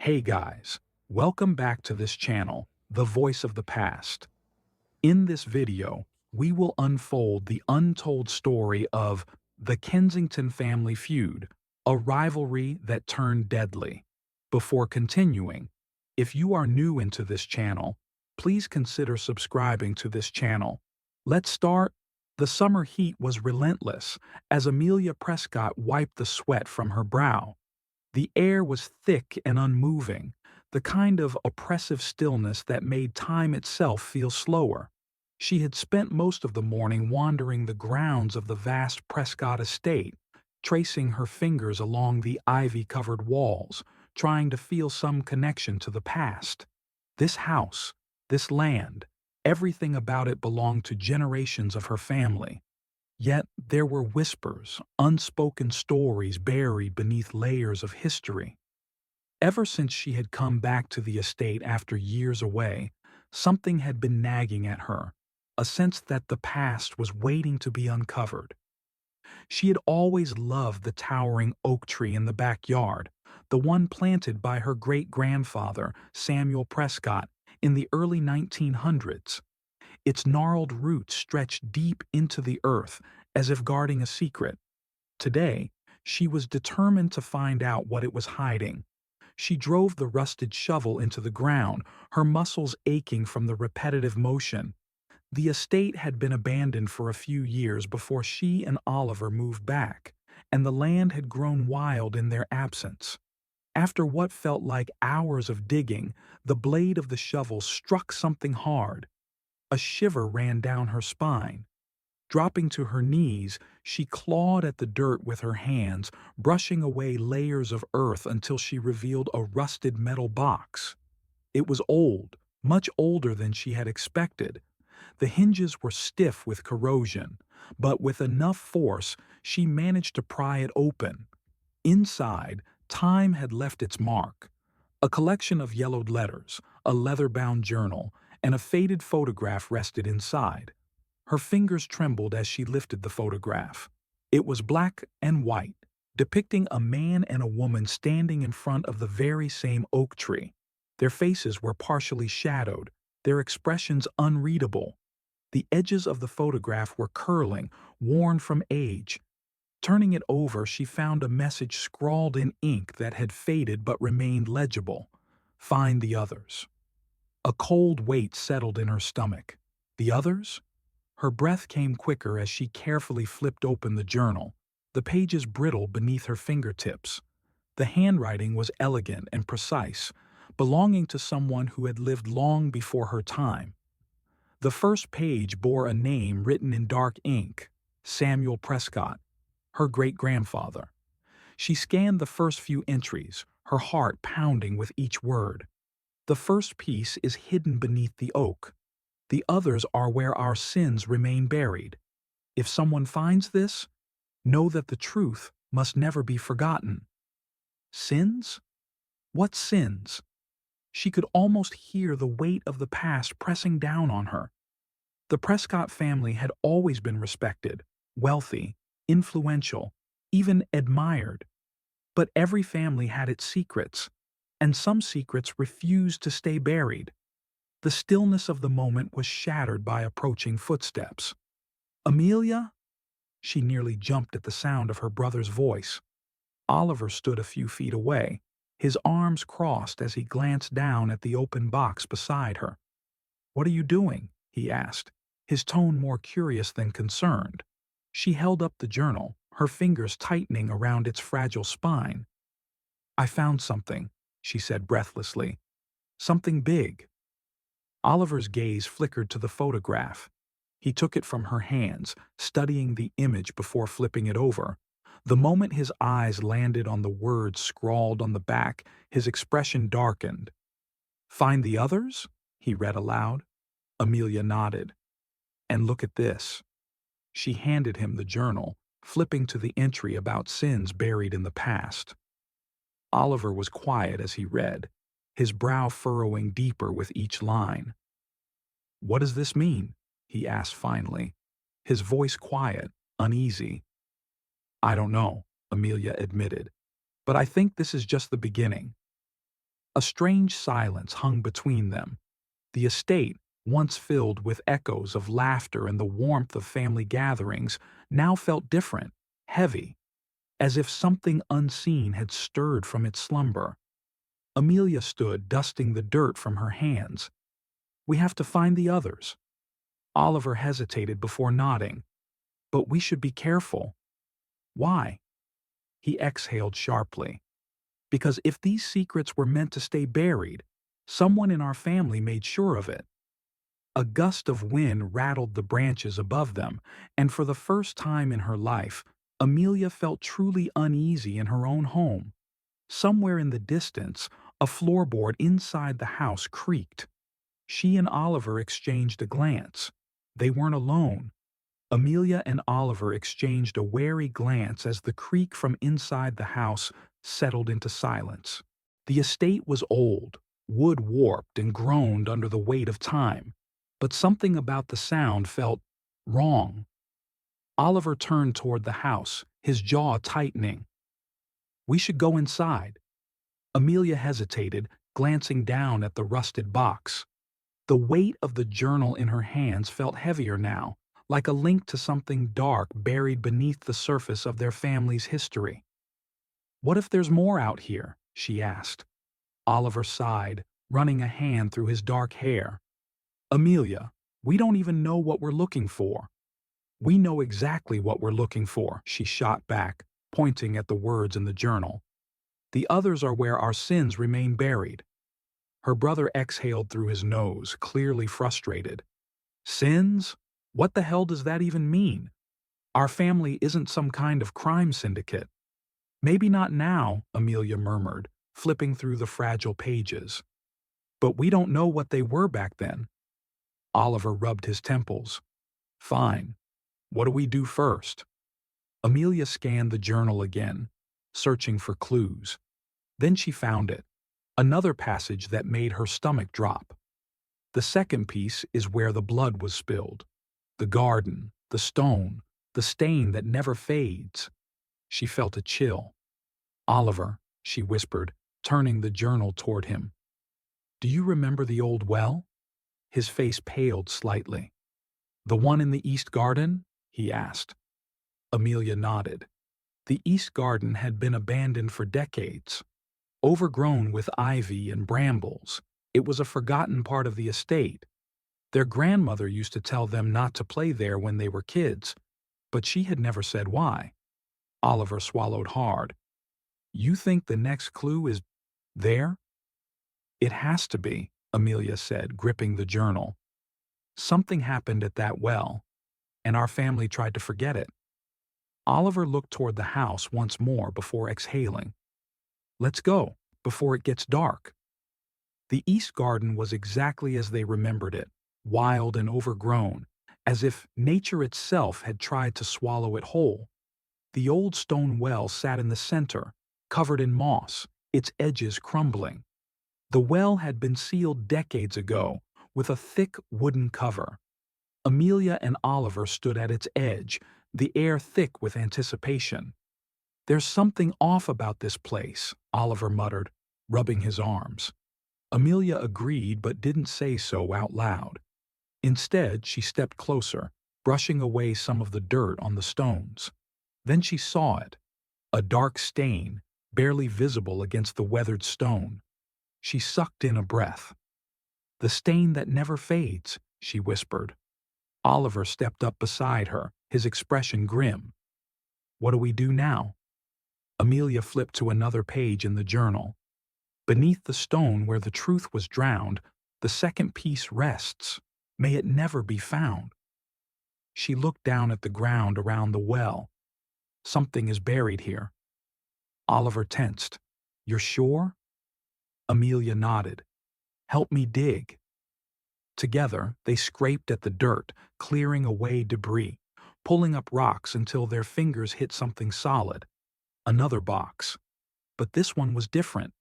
Hey guys, welcome back to this channel, The Voice of the Past. In this video, we will unfold the untold story of the Kensington family feud, a rivalry that turned deadly. Before continuing, if you are new into this channel, please consider subscribing to this channel. Let's start. The summer heat was relentless as Amelia Prescott wiped the sweat from her brow. The air was thick and unmoving, the kind of oppressive stillness that made time itself feel slower. She had spent most of the morning wandering the grounds of the vast Prescott estate, tracing her fingers along the ivy-covered walls, trying to feel some connection to the past. This house, this land, everything about it belonged to generations of her family. Yet there were whispers, unspoken stories buried beneath layers of history. Ever since she had come back to the estate after years away, something had been nagging at her, a sense that the past was waiting to be uncovered. She had always loved the towering oak tree in the backyard, the one planted by her great-grandfather, Samuel Prescott, in the early 1900s. Its gnarled roots stretched deep into the earth, as if guarding a secret. Today, she was determined to find out what it was hiding. She drove the rusted shovel into the ground, her muscles aching from the repetitive motion. The estate had been abandoned for a few years before she and Oliver moved back, and the land had grown wild in their absence. After what felt like hours of digging, the blade of the shovel struck something hard. A shiver ran down her spine. Dropping to her knees, she clawed at the dirt with her hands, brushing away layers of earth until she revealed a rusted metal box. It was old, much older than she had expected. The hinges were stiff with corrosion, but with enough force, she managed to pry it open. Inside, time had left its mark. A collection of yellowed letters, a leather-bound journal, and a faded photograph rested inside. Her fingers trembled as she lifted the photograph. It was black and white, depicting a man and a woman standing in front of the very same oak tree. Their faces were partially shadowed, their expressions unreadable. The edges of the photograph were curling, worn from age. Turning it over, she found a message scrawled in ink that had faded but remained legible. "Find the others." A cold weight settled in her stomach. The others? Her breath came quicker as she carefully flipped open the journal, the pages brittle beneath her fingertips. The handwriting was elegant and precise, belonging to someone who had lived long before her time. The first page bore a name written in dark ink, Samuel Prescott, her great-grandfather. She scanned the first few entries, her heart pounding with each word. The first piece is hidden beneath the oak. The others are where our sins remain buried. If someone finds this, know that the truth must never be forgotten. Sins? What sins? She could almost hear the weight of the past pressing down on her. The Prescott family had always been respected, wealthy, influential, even admired. But every family had its secrets, and some secrets refused to stay buried. The stillness of the moment was shattered by approaching footsteps. "Amelia?" She nearly jumped at the sound of her brother's voice. Oliver stood a few feet away, his arms crossed as he glanced down at the open box beside her. "What are you doing?" he asked, his tone more curious than concerned. She held up the journal, her fingers tightening around its fragile spine. "I found something," she said breathlessly. "Something big." Oliver's gaze flickered to the photograph. He took it from her hands, studying the image before flipping it over. The moment his eyes landed on the words scrawled on the back, his expression darkened. "Find the others?" he read aloud. Amelia nodded. "And look at this." She handed him the journal, flipping to the entry about sins buried in the past. Oliver was quiet as he read, his brow furrowing deeper with each line. "What does this mean?" he asked finally, his voice quiet, uneasy. "I don't know," Amelia admitted, "but I think this is just the beginning." A strange silence hung between them. The estate, once filled with echoes of laughter and the warmth of family gatherings, now felt different, heavy, as if something unseen had stirred from its slumber. Amelia stood, dusting the dirt from her hands. "We have to find the others." Oliver hesitated before nodding. "But we should be careful." "Why?" He exhaled sharply. "Because if these secrets were meant to stay buried, someone in our family made sure of it." A gust of wind rattled the branches above them, and for the first time in her life, Amelia felt truly uneasy in her own home. Somewhere in the distance, a floorboard inside the house creaked. She and Oliver exchanged a glance. They weren't alone. Amelia and Oliver exchanged a wary glance as the creak from inside the house settled into silence. The estate was old, wood warped and groaned under the weight of time, but something about the sound felt wrong. Oliver turned toward the house, his jaw tightening. "We should go inside." Amelia hesitated, glancing down at the rusted box. The weight of the journal in her hands felt heavier now, like a link to something dark buried beneath the surface of their family's history. "What if there's more out here?" she asked. Oliver sighed, running a hand through his dark hair. "Amelia, we don't even know what we're looking for." "We know exactly what we're looking for," she shot back, pointing at the words in the journal. "The others are where our sins remain buried." Her brother exhaled through his nose, clearly frustrated. "Sins? What the hell does that even mean? Our family isn't some kind of crime syndicate." "Maybe not now," Amelia murmured, flipping through the fragile pages. "But we don't know what they were back then." Oliver rubbed his temples. "Fine. What do we do first?" Amelia scanned the journal again, searching for clues. Then she found it. Another passage that made her stomach drop. "The second piece is where the blood was spilled. The garden, the stone, the stain that never fades." She felt a chill. "Oliver," she whispered, turning the journal toward him. "Do you remember the old well?" His face paled slightly. "The one in the East Garden?" he asked. Amelia nodded. The East Garden had been abandoned for decades. Overgrown with ivy and brambles, it was a forgotten part of the estate. Their grandmother used to tell them not to play there when they were kids, but she had never said why. Oliver swallowed hard. "You think the next clue is there?" "It has to be," Amelia said, gripping the journal. "Something happened at that well, and our family tried to forget it." Oliver looked toward the house once more before exhaling. "Let's go, before it gets dark." The East Garden was exactly as they remembered it, wild and overgrown, as if nature itself had tried to swallow it whole. The old stone well sat in the center, covered in moss, its edges crumbling. The well had been sealed decades ago, with a thick wooden cover. Amelia and Oliver stood at its edge, the air thick with anticipation. "There's something off about this place," Oliver muttered, rubbing his arms. Amelia agreed but didn't say so out loud. Instead, she stepped closer, brushing away some of the dirt on the stones. Then she saw it, a dark stain, barely visible against the weathered stone. She sucked in a breath. "The stain that never fades," she whispered. Oliver stepped up beside her, his expression grim. "What do we do now?" Amelia flipped to another page in the journal. "Beneath the stone where the truth was drowned, the second piece rests. May it never be found." She looked down at the ground around the well. "Something is buried here." Oliver tensed. "You're sure?" Amelia nodded. "Help me dig." Together, they scraped at the dirt, clearing away debris, pulling up rocks until their fingers hit something solid. Another box. But this one was different.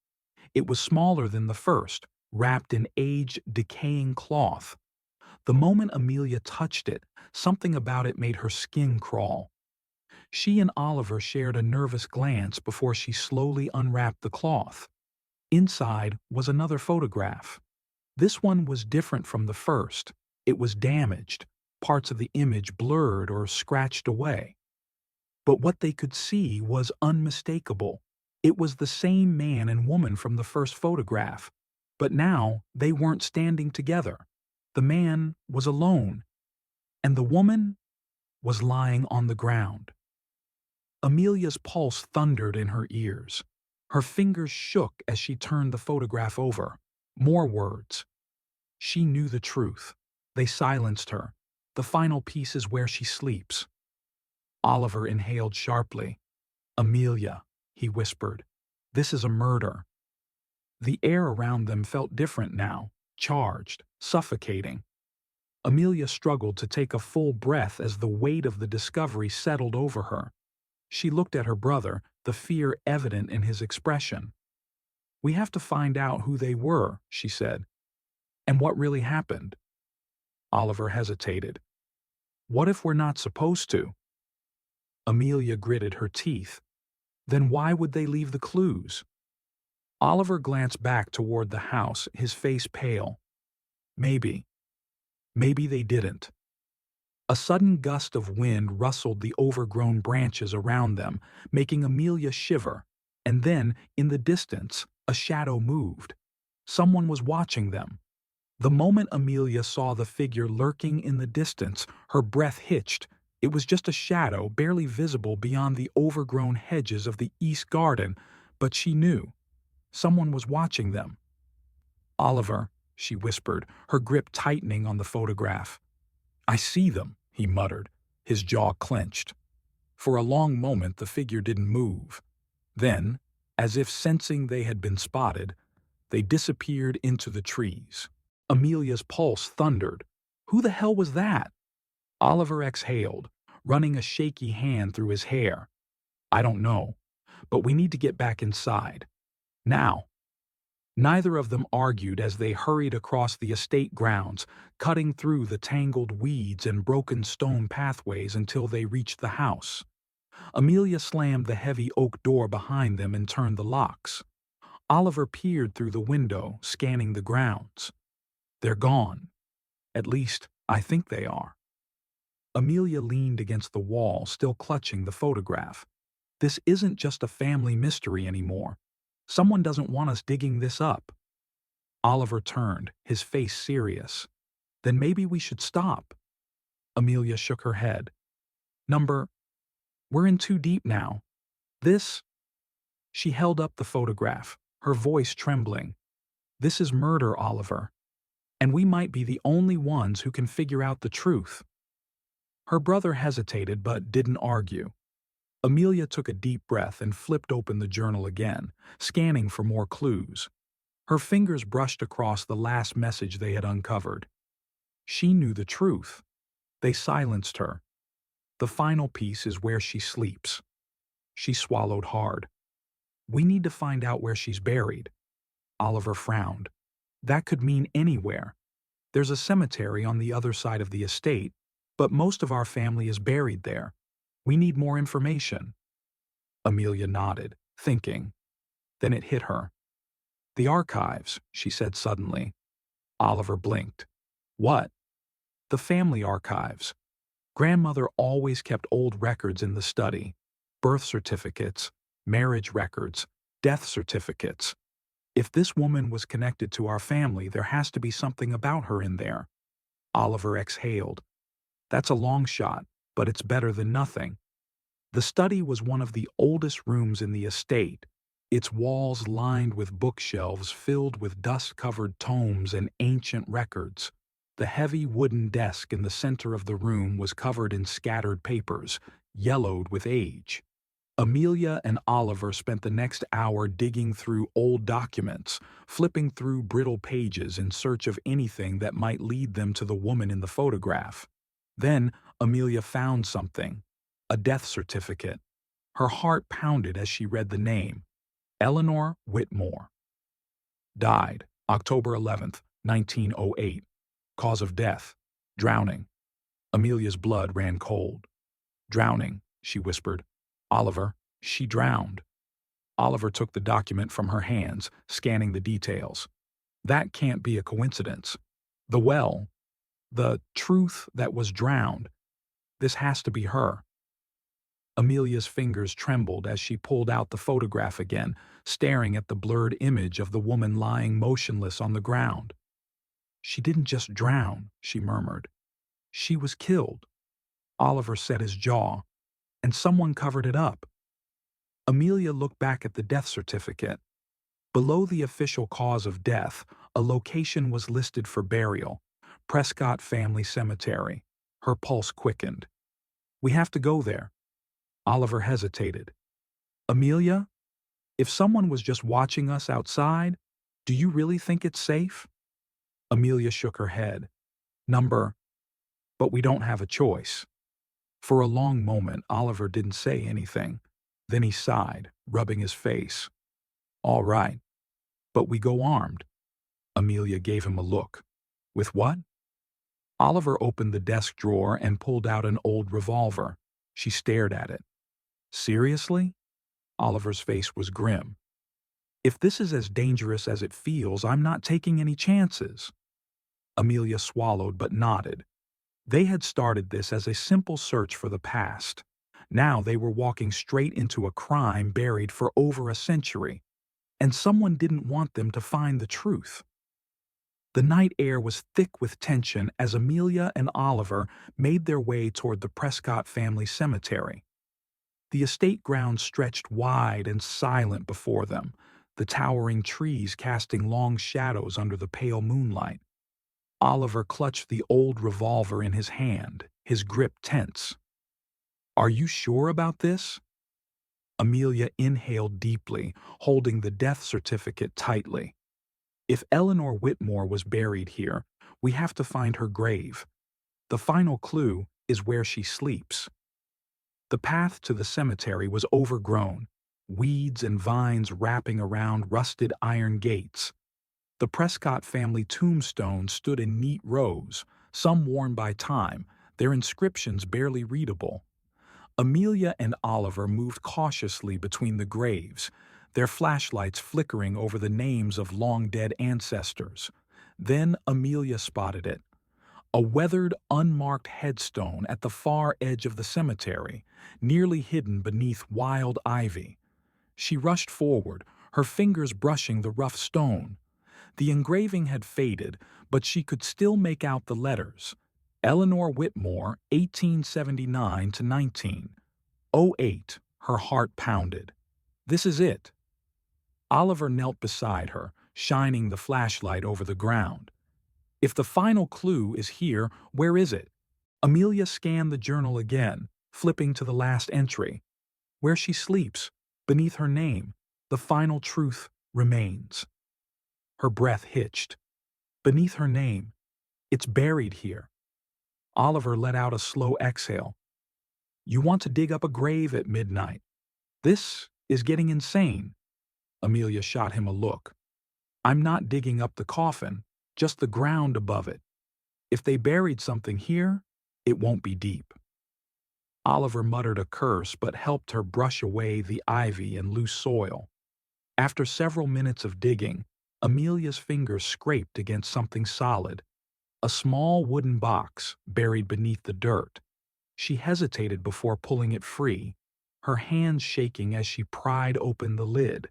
It was smaller than the first, wrapped in aged, decaying cloth. The moment Amelia touched it, something about it made her skin crawl. She and Oliver shared a nervous glance before she slowly unwrapped the cloth. Inside was another photograph. This one was different from the first. It was damaged, parts of the image blurred or scratched away. But what they could see was unmistakable. It was the same man and woman from the first photograph, but now they weren't standing together. The man was alone, and the woman was lying on the ground. Amelia's pulse thundered in her ears. Her fingers shook as she turned the photograph over. More words. She knew the truth. They silenced her. The final piece is where she sleeps. Oliver inhaled sharply. Amelia, he whispered. This is a murder. The air around them felt different now, charged, suffocating. Amelia struggled to take a full breath as the weight of the discovery settled over her. She looked at her brother, the fear evident in his expression. We have to find out who they were, she said. And what really happened? Oliver hesitated. What if we're not supposed to? Amelia gritted her teeth. Then why would they leave the clues? Oliver glanced back toward the house, his face pale. Maybe they didn't. A sudden gust of wind rustled the overgrown branches around them, making Amelia shiver, and then, in the distance, a shadow moved. Someone was watching them. The moment Amelia saw the figure lurking in the distance, her breath hitched. It was just a shadow, barely visible beyond the overgrown hedges of the east garden, but she knew. Someone was watching them. Oliver, she whispered, her grip tightening on the photograph. I see them, he muttered, his jaw clenched. For a long moment the figure didn't move. Then, as if sensing they had been spotted, they disappeared into the trees. Amelia's pulse thundered. Who the hell was that? Oliver exhaled, running a shaky hand through his hair. I don't know, but we need to get back inside. Now. Neither of them argued as they hurried across the estate grounds, cutting through the tangled weeds and broken stone pathways until they reached the house. Amelia slammed the heavy oak door behind them and turned the locks. Oliver peered through the window, scanning the grounds. They're gone. At least, I think they are. Amelia leaned against the wall, still clutching the photograph. This isn't just a family mystery anymore. Someone doesn't want us digging this up. Oliver turned, his face serious. Then maybe we should stop. Amelia shook her head. We're in too deep now. She held up the photograph, her voice trembling. This is murder, Oliver. And we might be the only ones who can figure out the truth. Her brother hesitated but didn't argue. Amelia took a deep breath and flipped open the journal again, scanning for more clues. Her fingers brushed across the last message they had uncovered. She knew the truth. They silenced her. The final piece is where she sleeps. She swallowed hard. We need to find out where she's buried. Oliver frowned. That could mean anywhere. There's a cemetery on the other side of the estate, but most of our family is buried there. We need more information. Amelia nodded, thinking. Then it hit her. The archives, she said suddenly. Oliver blinked. What? The family archives. Grandmother always kept old records in the study. Birth certificates, marriage records, death certificates. If this woman was connected to our family, there has to be something about her in there. Oliver exhaled. That's a long shot, but it's better than nothing. The study was one of the oldest rooms in the estate, its walls lined with bookshelves filled with dust-covered tomes and ancient records. The heavy wooden desk in the center of the room was covered in scattered papers, yellowed with age. Amelia and Oliver spent the next hour digging through old documents, flipping through brittle pages in search of anything that might lead them to the woman in the photograph. Then Amelia found something, a death certificate. Her heart pounded as she read the name, Eleanor Whitmore. Died October 11th, 1908. Cause of death, drowning. Amelia's blood ran cold. Drowning, she whispered. Oliver, she drowned. Oliver took the document from her hands, scanning the details. That can't be a coincidence. The well, the truth that was drowned, this has to be her. Amelia's fingers trembled as she pulled out the photograph again, staring at the blurred image of the woman lying motionless on the ground. She didn't just drown, she murmured. She was killed. Oliver set his jaw, and someone covered it up. Amelia looked back at the death certificate. Below the official cause of death, a location was listed for burial, Prescott Family Cemetery. Her pulse quickened. We have to go there. Oliver hesitated. Amelia, if someone was just watching us outside, do you really think it's safe? Amelia shook her head. But we don't have a choice. For a long moment, Oliver didn't say anything. Then he sighed, rubbing his face. All right, but we go armed. Amelia gave him a look. With what? Oliver opened the desk drawer and pulled out an old revolver. She stared at it. Seriously? Oliver's face was grim. If this is as dangerous as it feels, I'm not taking any chances. Amelia swallowed but nodded. They had started this as a simple search for the past. Now they were walking straight into a crime buried for over a century, and someone didn't want them to find the truth. The night air was thick with tension as Amelia and Oliver made their way toward the Prescott family cemetery. The estate grounds stretched wide and silent before them, the towering trees casting long shadows under the pale moonlight. Oliver clutched the old revolver in his hand, his grip tense. Are you sure about this? Amelia inhaled deeply, holding the death certificate tightly. If Eleanor Whitmore was buried here, we have to find her grave. The final clue is where she sleeps. The path to the cemetery was overgrown, weeds and vines wrapping around rusted iron gates. The Prescott family tombstones stood in neat rows, some worn by time, their inscriptions barely readable. Amelia and Oliver moved cautiously between the graves, their flashlights flickering over the names of long-dead ancestors. Then Amelia spotted it. A weathered, unmarked headstone at the far edge of the cemetery, nearly hidden beneath wild ivy. She rushed forward, her fingers brushing the rough stone. The engraving had faded, but she could still make out the letters. Eleanor Whitmore, 1879 to 1908. Her heart pounded. This is it. Oliver knelt beside her, shining the flashlight over the ground. If the final clue is here, where is it? Amelia scanned the journal again, flipping to the last entry. Where she sleeps, beneath her name, the final truth remains. Her breath hitched. Beneath her name, it's buried here. Oliver let out a slow exhale. You want to dig up a grave at midnight? This is getting insane. Amelia shot him a look. I'm not digging up the coffin, just the ground above it. If they buried something here, it won't be deep. Oliver muttered a curse but helped her brush away the ivy and loose soil. After several minutes of digging, Amelia's fingers scraped against something solid, a small wooden box buried beneath the dirt. She hesitated before pulling it free, her hands shaking as she pried open the lid.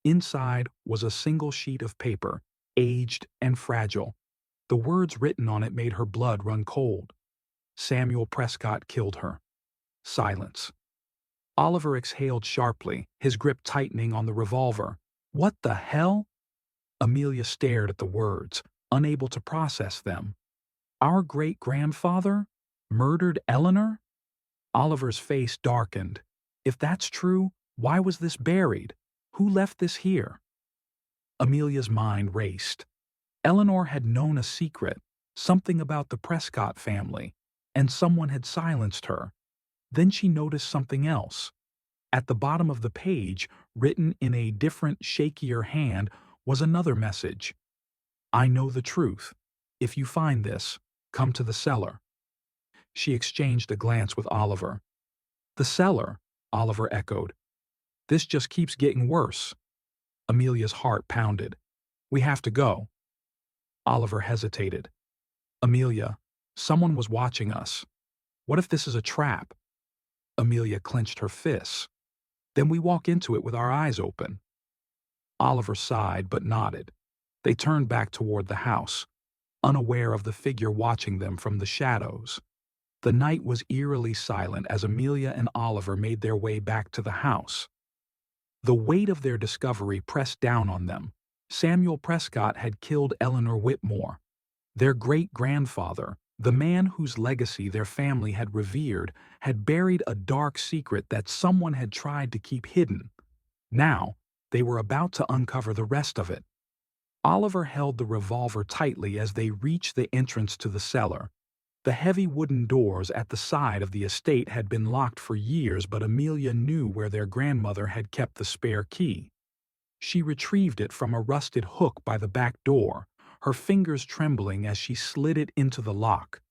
Inside was a single sheet of paper, aged and fragile. The words written on it made her blood run cold. Samuel Prescott killed her. Silence. Oliver exhaled sharply, his grip tightening on the revolver. What the hell? Amelia stared at the words, unable to process them. Our great-grandfather? Murdered Eleanor? Oliver's face darkened. If that's true, why was this buried? Who left this here? Amelia's mind raced. Eleanor had known a secret, something about the Prescott family, and someone had silenced her. Then she noticed something else. At the bottom of the page, written in a different, shakier hand, was another message. I know the truth. If you find this, come to the cellar. She exchanged a glance with Oliver. The cellar, Oliver echoed. This just keeps getting worse. Amelia's heart pounded. We have to go. Oliver hesitated. Amelia, someone was watching us. What if this is a trap? Amelia clenched her fists. Then we walk into it with our eyes open. Oliver sighed but nodded. They turned back toward the house, unaware of the figure watching them from the shadows. The night was eerily silent as Amelia and Oliver made their way back to the house. The weight of their discovery pressed down on them. Samuel Prescott had killed Eleanor Whitmore. Their great-grandfather, the man whose legacy their family had revered, had buried a dark secret that someone had tried to keep hidden. Now, they were about to uncover the rest of it. Oliver held the revolver tightly as they reached the entrance to the cellar. The heavy wooden doors at the side of the estate had been locked for years, but Amelia knew where their grandmother had kept the spare key. She retrieved it from a rusted hook by the back door, her fingers trembling as she slid it into the lock.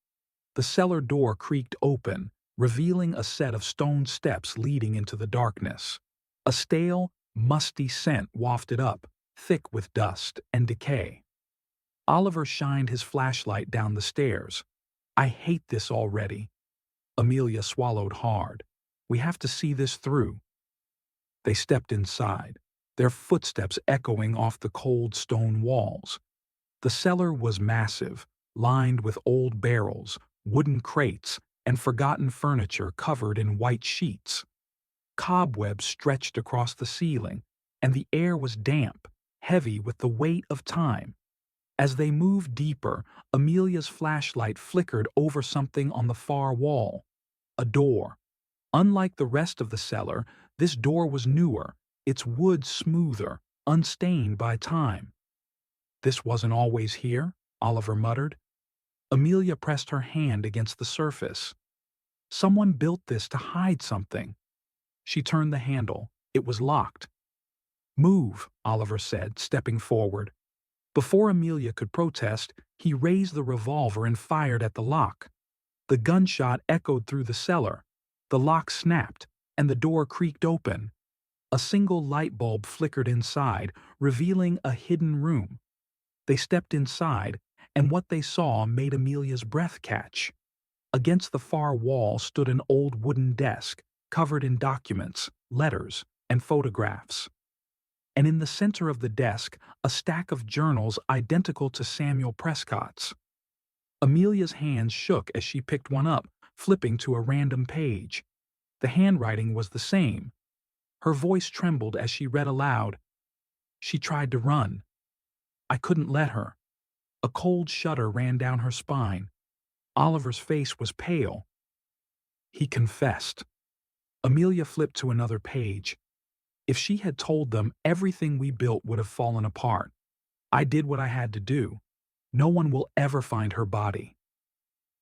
The cellar door creaked open, revealing a set of stone steps leading into the darkness. A stale, musty scent wafted up, thick with dust and decay. Oliver shined his flashlight down the stairs. I hate this already. Amelia swallowed hard. We have to see this through. They stepped inside, their footsteps echoing off the cold stone walls. The cellar was massive, lined with old barrels, wooden crates, and forgotten furniture covered in white sheets. Cobwebs stretched across the ceiling, and the air was damp, heavy with the weight of time. As they moved deeper, Amelia's flashlight flickered over something on the far wall. A door. Unlike the rest of the cellar, this door was newer, its wood smoother, unstained by time. This wasn't always here, Oliver muttered. Amelia pressed her hand against the surface. Someone built this to hide something. She turned the handle. It was locked. Move, Oliver said, stepping forward. Before Amelia could protest, he raised the revolver and fired at the lock. The gunshot echoed through the cellar. The lock snapped, and the door creaked open. A single light bulb flickered inside, revealing a hidden room. They stepped inside, and what they saw made Amelia's breath catch. Against the far wall stood an old wooden desk, covered in documents, letters, and photographs. And in the center of the desk, a stack of journals identical to Samuel Prescott's. Amelia's hands shook as she picked one up, flipping to a random page. The handwriting was the same. Her voice trembled as she read aloud. She tried to run. I couldn't let her. A cold shudder ran down her spine. Oliver's face was pale. He confessed. Amelia flipped to another page. If she had told them, everything we built would have fallen apart. I did what I had to do. No one will ever find her body.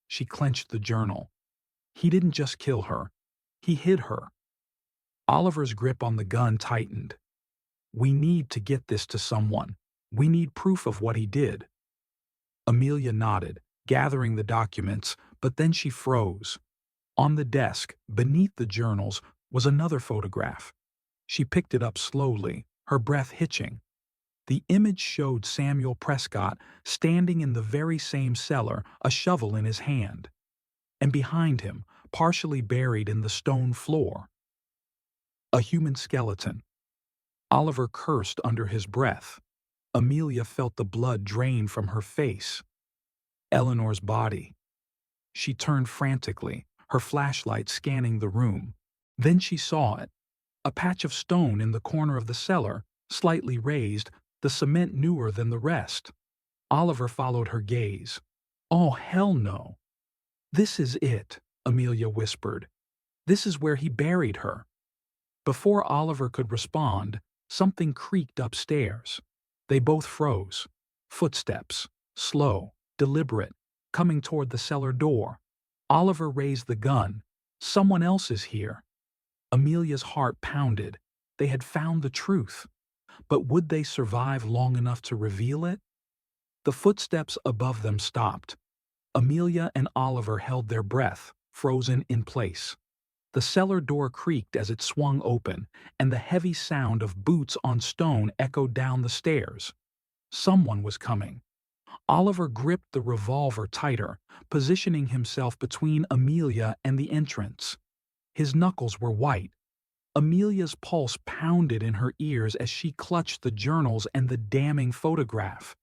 She clenched the journal. He didn't just kill her. He hid her. Oliver's grip on the gun tightened. We need to get this to someone. We need proof of what he did. Amelia nodded, gathering the documents, but then she froze. On the desk, beneath the journals, was another photograph. She picked it up slowly, her breath hitching. The image showed Samuel Prescott standing in the very same cellar, a shovel in his hand. And behind him, partially buried in the stone floor, a human skeleton. Oliver cursed under his breath. Amelia felt the blood drain from her face. Eleanor's body. She turned frantically, her flashlight scanning the room. Then she saw it. A patch of stone in the corner of the cellar, slightly raised, the cement newer than the rest. Oliver followed her gaze. Oh, hell no. This is it, Amelia whispered. This is where he buried her. Before Oliver could respond, something creaked upstairs. They both froze. Footsteps, slow, deliberate, coming toward the cellar door. Oliver raised the gun. Someone else is here. Amelia's heart pounded. They had found the truth. But would they survive long enough to reveal it? The footsteps above them stopped. Amelia and Oliver held their breath, frozen in place. The cellar door creaked as it swung open, and the heavy sound of boots on stone echoed down the stairs. Someone was coming. Oliver gripped the revolver tighter, positioning himself between Amelia and the entrance. His knuckles were white. Amelia's pulse pounded in her ears as she clutched the journals and the damning photograph.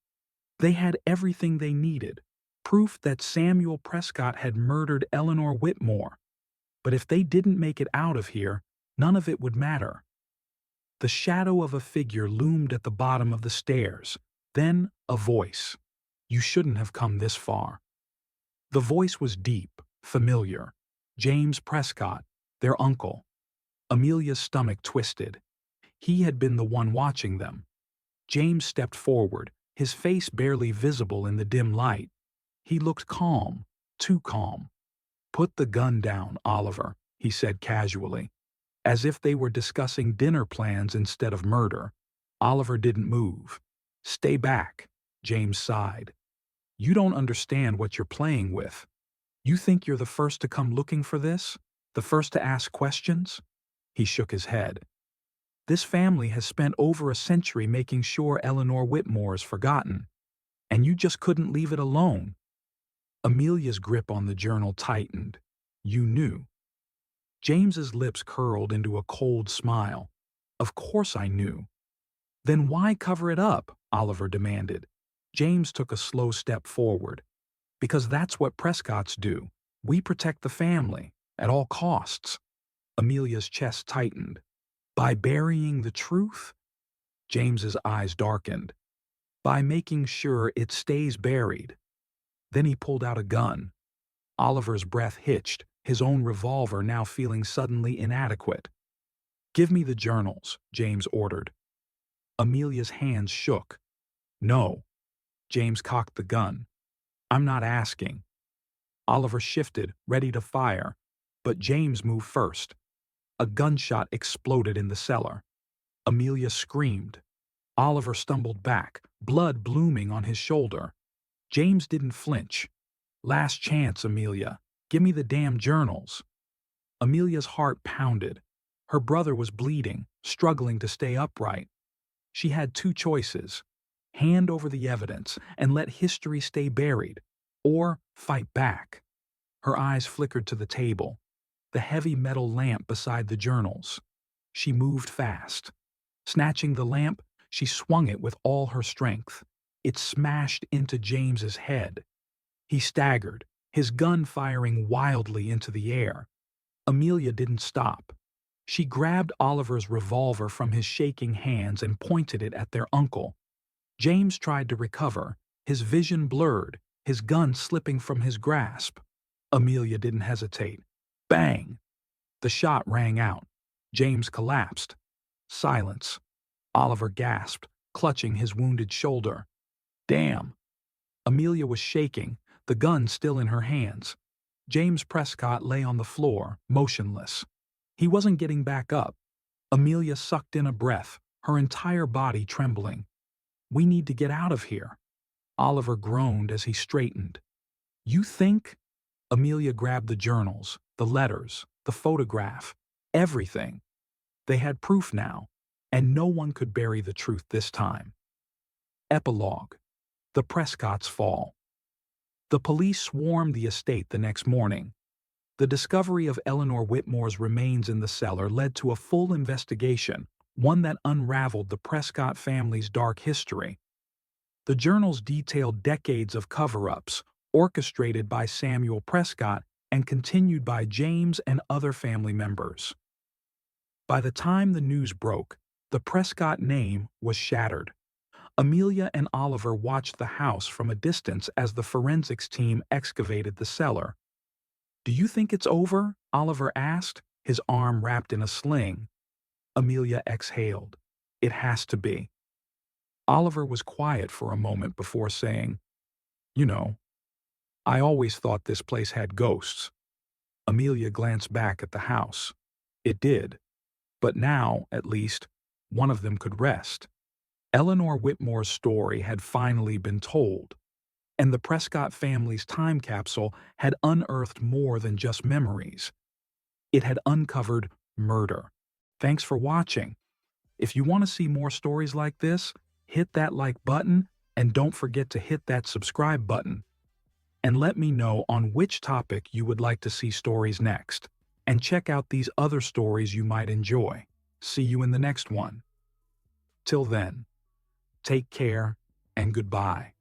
They had everything they needed, proof that Samuel Prescott had murdered Eleanor Whitmore. But if they didn't make it out of here, none of it would matter. The shadow of a figure loomed at the bottom of the stairs. Then a voice. "You shouldn't have come this far." The voice was deep, familiar. James Prescott, their uncle. Amelia's stomach twisted. He had been the one watching them. James stepped forward, his face barely visible in the dim light. He looked calm, too calm. "Put the gun down, Oliver," he said casually, as if they were discussing dinner plans instead of murder. Oliver didn't move. "Stay back," James sighed. "You don't understand what you're playing with. You think you're the first to come looking for this? The first to ask questions?" He shook his head. "This family has spent over a century making sure Eleanor Whitmore is forgotten, and you just couldn't leave it alone." Amelia's grip on the journal tightened. "You knew." James's lips curled into a cold smile. "Of course I knew." "Then why cover it up?" Oliver demanded. James took a slow step forward. "Because that's what Prescotts do. We protect the family, at all costs." Amelia's chest tightened. "By burying the truth?" James's eyes darkened. "By making sure it stays buried." Then he pulled out a gun. Oliver's breath hitched, his own revolver now feeling suddenly inadequate. "Give me the journals," James ordered. Amelia's hands shook. "No." James cocked the gun. "I'm not asking." Oliver shifted, ready to fire, but James moved first. A gunshot exploded in the cellar. Amelia screamed. Oliver stumbled back, blood blooming on his shoulder. James didn't flinch. "Last chance, Amelia. Give me the damn journals." Amelia's heart pounded. Her brother was bleeding, struggling to stay upright. She had two choices: hand over the evidence and let history stay buried, or fight back. Her eyes flickered to the table, the heavy metal lamp beside the journals. She moved fast. Snatching the lamp, she swung it with all her strength. It smashed into James's head. He staggered, his gun firing wildly into the air. Amelia didn't stop. She grabbed Oliver's revolver from his shaking hands and pointed it at their uncle. James tried to recover, his vision blurred, his gun slipping from his grasp. Amelia didn't hesitate. Bang! The shot rang out. James collapsed. Silence. Oliver gasped, clutching his wounded shoulder. "Damn!" Amelia was shaking, the gun still in her hands. James Prescott lay on the floor, motionless. He wasn't getting back up. Amelia sucked in a breath, her entire body trembling. "We need to get out of here." Oliver groaned as he straightened. "You think?" Amelia grabbed the journals, the letters, the photograph, everything. They had proof now, and no one could bury the truth this time. Epilogue. The Prescotts fall. The police swarmed the estate the next morning. The discovery of Eleanor Whitmore's remains in the cellar led to a full investigation, one that unraveled the Prescott family's dark history. The journals detailed decades of cover-ups, orchestrated by Samuel Prescott and continued by James and other family members. By the time the news broke, the Prescott name was shattered. Amelia and Oliver watched the house from a distance as the forensics team excavated the cellar. "Do you think it's over?" Oliver asked, his arm wrapped in a sling. Amelia exhaled. "It has to be." Oliver was quiet for a moment before saying, "You know, I always thought this place had ghosts." Amelia glanced back at the house. It did. But now, at least, one of them could rest. Eleanor Whitmore's story had finally been told, and the Prescott family's time capsule had unearthed more than just memories. It had uncovered murder. Thanks for watching. If you want to see more stories like this, hit that like button and don't forget to hit that subscribe button. And let me know on which topic you would like to see stories next. And check out these other stories you might enjoy. See you in the next one. Till then, take care and goodbye.